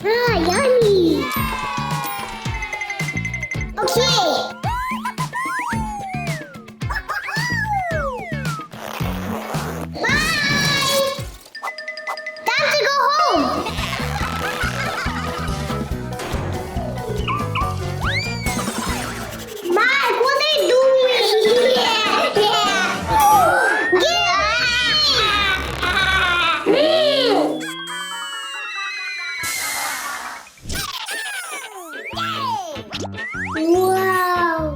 Yummy. Okay. Bye. Time to go home. Mike, what are you doing? Wow.